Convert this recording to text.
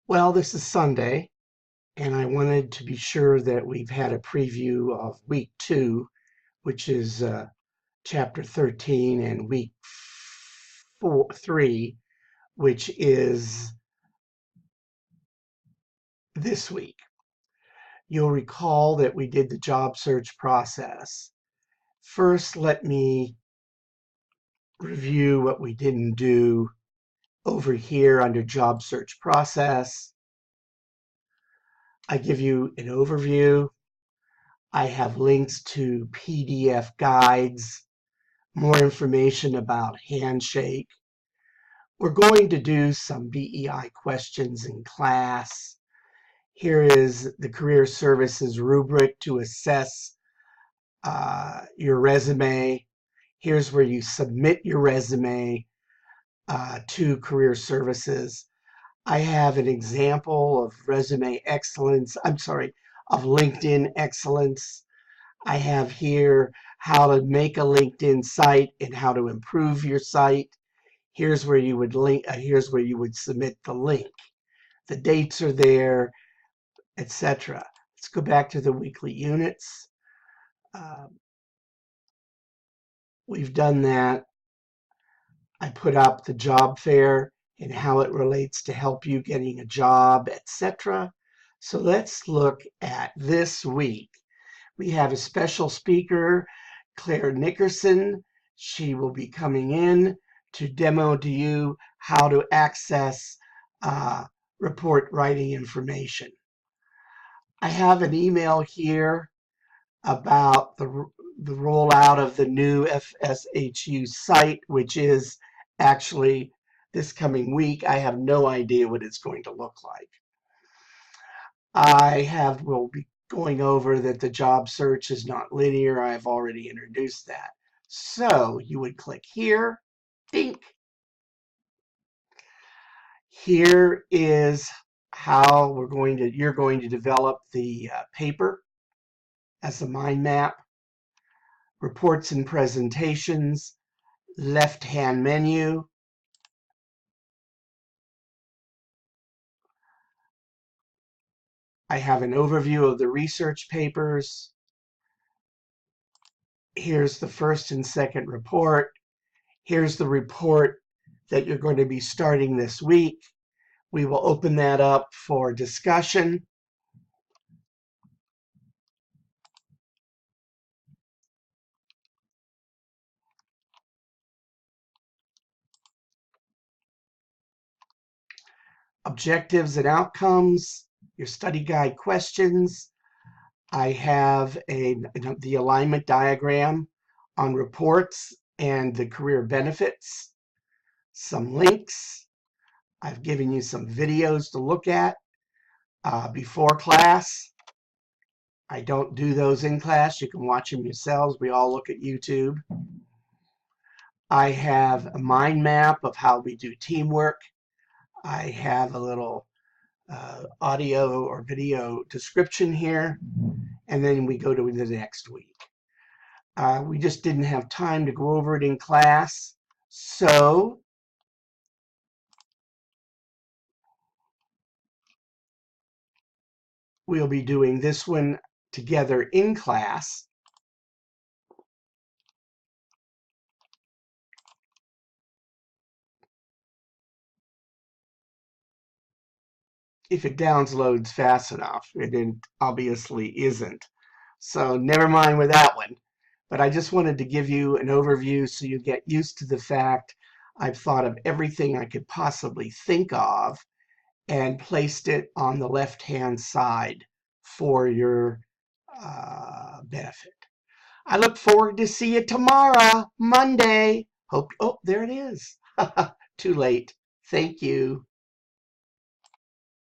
Well, this is Sunday, and I wanted to be sure that we've had a preview of week 2, which is chapter 13, and week 3, which is this week. You'll recall that we did the job search process. First, let me review what we didn't do over here under job search process. I give you an overview. I have links to PDF guides, more information about Handshake. We're going to do some BEI questions in class. Here is the Career Services rubric to assess your resume. Here's where you submit your resume to Career Services. I have an example of resume excellence, of LinkedIn excellence. I have here how to make a LinkedIn site and how to improve your site. Here's where you would here's where you would submit the link. The dates are there, etc. Let's go back to the weekly units. We've done that. I put up the job fair and how it relates to help you getting a job, etc. So let's look at this week. We have a special speaker, Claire Nickerson. She will be coming in to demo to you how to access report writing information. I have an email here about the rollout of the new FSHU site, which is actually this coming week. I have no idea what it's going to look like. Will be going over that the job search is not linear. I've already introduced that. So you would click here, dink. Here is how you're going to develop the paper as a mind map. Reports and presentations, left-hand menu. I have an overview of the research papers. Here's the first and second report. Here's the report that you're going to be starting this week. We will open that up for discussion. Objectives and outcomes, your study guide questions. I have the alignment diagram on reports and the career benefits, some links. I've given you some videos to look at before class. I don't do those in class. You can watch them yourselves. We all look at YouTube. I have a mind map of how we do teamwork. I have a little audio or video description here, and then we go to the next week. We just didn't have time to go over it in class, so we'll be doing this one together in class. If it downloads fast enough. It obviously isn't. So never mind with that one. But I just wanted to give you an overview so you get used to the fact I've thought of everything I could possibly think of and placed it on the left-hand side for your benefit. I look forward to see you tomorrow, Monday. Oh, there it is. Too late. Thank you.